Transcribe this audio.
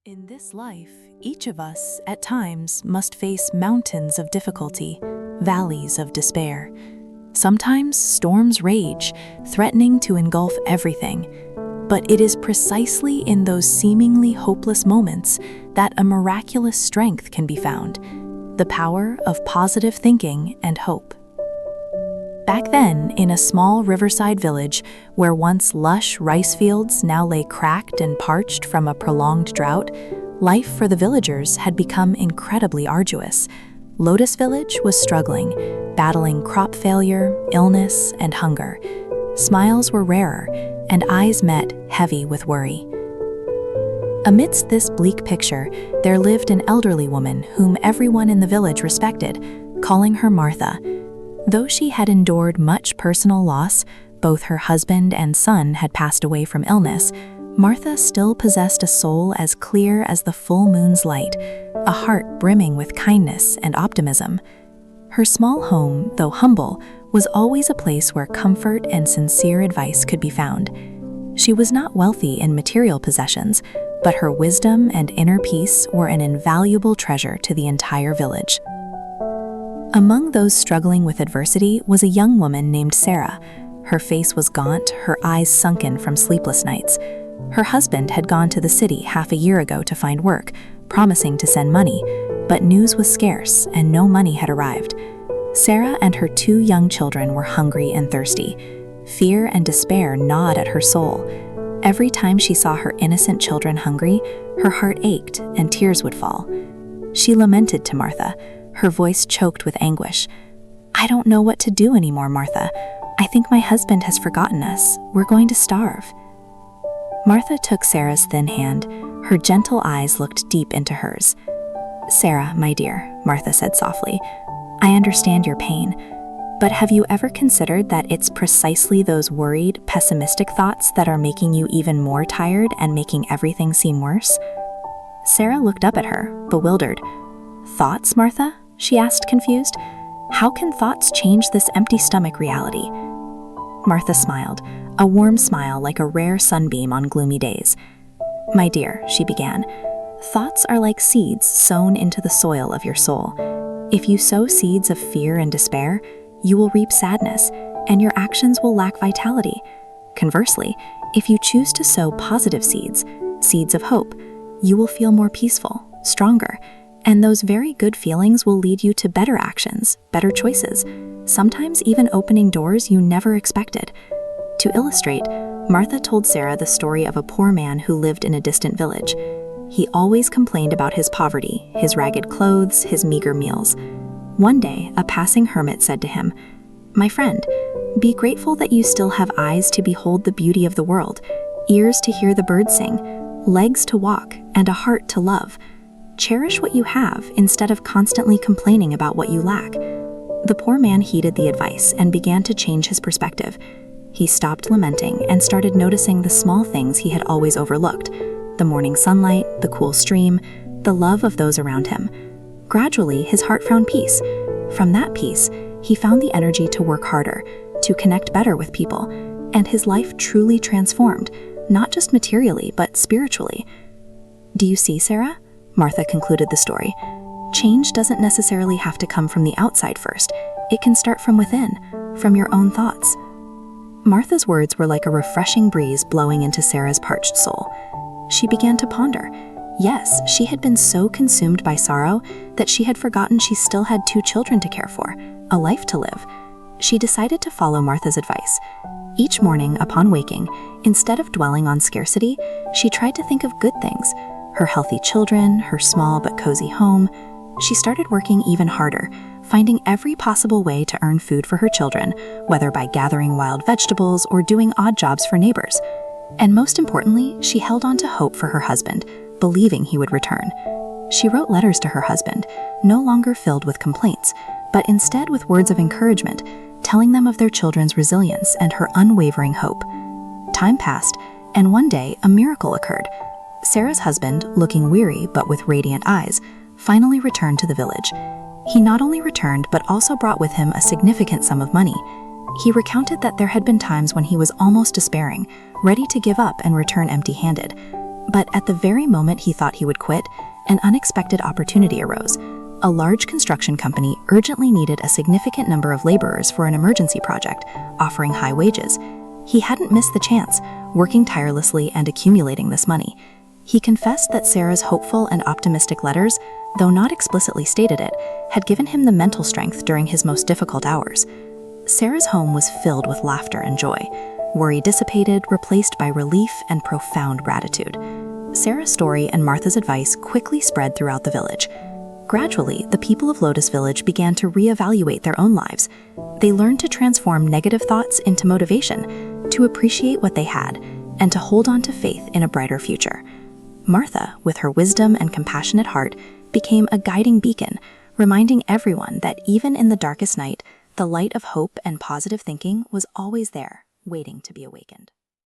In this life, each of us, at times, must face mountains of difficulty, valleys of despair. Sometimes storms rage, threatening to engulf everything. But it is precisely in those seemingly hopeless moments that a miraculous strength can be found, the power of positive thinking and hope. Back then, in a small riverside village where once lush rice fields now lay cracked and parched from a prolonged drought, life for the villagers had become incredibly arduous. Lotus Village was struggling, battling crop failure, illness, and hunger. Smiles were rarer, and eyes met heavy with worry. Amidst this bleak picture, there lived an elderly woman whom everyone in the village respected, calling her Martha. Though she had endured much personal loss, both her husband and son had passed away from illness, Martha still possessed a soul as clear as the full moon's light, a heart brimming with kindness and optimism. Her small home, though humble, was always a place where comfort and sincere advice could be found. She was not wealthy in material possessions, but her wisdom and inner peace were an invaluable treasure to the entire village. Among those struggling with adversity was a young woman named Sarah. Her face was gaunt, her eyes sunken from sleepless nights. Her husband had gone to the city half a year ago to find work, promising to send money, but news was scarce and no money had arrived. Sarah and her 2 young children were hungry and thirsty. Fear and despair gnawed at her soul. Every time she saw her innocent children hungry, her heart ached and tears would fall. She lamented to Martha, her voice choked with anguish. "I don't know what to do anymore, Martha. I think my husband has forgotten us. We're going to starve." Martha took Sarah's thin hand. Her gentle eyes looked deep into hers. "Sarah, my dear," Martha said softly, "I understand your pain, but have you ever considered that it's precisely those worried, pessimistic thoughts that are making you even more tired and making everything seem worse?" Sarah looked up at her, bewildered. "Thoughts, Martha?" she asked, confused. "How can thoughts change this empty stomach reality?" Martha smiled, a warm smile like a rare sunbeam on gloomy days. "My dear," she began, "thoughts are like seeds sown into the soil of your soul. If you sow seeds of fear and despair, you will reap sadness, and your actions will lack vitality. Conversely, if you choose to sow positive seeds, seeds of hope, you will feel more peaceful, stronger, and those very good feelings will lead you to better actions, better choices, sometimes even opening doors you never expected." To illustrate, Martha told Sarah the story of a poor man who lived in a distant village. He always complained about his poverty, his ragged clothes, his meager meals. One day, a passing hermit said to him, "My friend, be grateful that you still have eyes to behold the beauty of the world, ears to hear the birds sing, legs to walk, and a heart to love. Cherish what you have instead of constantly complaining about what you lack." The poor man heeded the advice and began to change his perspective. He stopped lamenting and started noticing the small things he had always overlooked: the morning sunlight, the cool stream, the love of those around him. Gradually, his heart found peace. From that peace, he found the energy to work harder, to connect better with people, and his life truly transformed, not just materially, but spiritually. "Do you see, Sarah?" Martha concluded the story. "Change doesn't necessarily have to come from the outside first. It can start from within, from your own thoughts." Martha's words were like a refreshing breeze blowing into Sarah's parched soul. She began to ponder. Yes, she had been so consumed by sorrow that she had forgotten she still had 2 children to care for, a life to live. She decided to follow Martha's advice. Each morning, upon waking, instead of dwelling on scarcity, she tried to think of good things: her healthy children, her small but cozy home. She started working even harder, finding every possible way to earn food for her children, whether by gathering wild vegetables or doing odd jobs for neighbors. And most importantly, she held on to hope for her husband, believing he would return. She wrote letters to her husband, no longer filled with complaints, but instead with words of encouragement, telling them of their children's resilience and her unwavering hope. Time passed, and one day a miracle occurred. Sarah's husband, looking weary but with radiant eyes, finally returned to the village. He not only returned but also brought with him a significant sum of money. He recounted that there had been times when he was almost despairing, ready to give up and return empty-handed. But at the very moment he thought he would quit, an unexpected opportunity arose. A large construction company urgently needed a significant number of laborers for an emergency project, offering high wages. He hadn't missed the chance, working tirelessly and accumulating this money. He confessed that Sarah's hopeful and optimistic letters, though not explicitly stated it, had given him the mental strength during his most difficult hours. Sarah's home was filled with laughter and joy, worry dissipated, replaced by relief and profound gratitude. Sarah's story and Martha's advice quickly spread throughout the village. Gradually, the people of Lotus Village began to reevaluate their own lives. They learned to transform negative thoughts into motivation, to appreciate what they had, and to hold on to faith in a brighter future. Martha, with her wisdom and compassionate heart, became a guiding beacon, reminding everyone that even in the darkest night, the light of hope and positive thinking was always there, waiting to be awakened.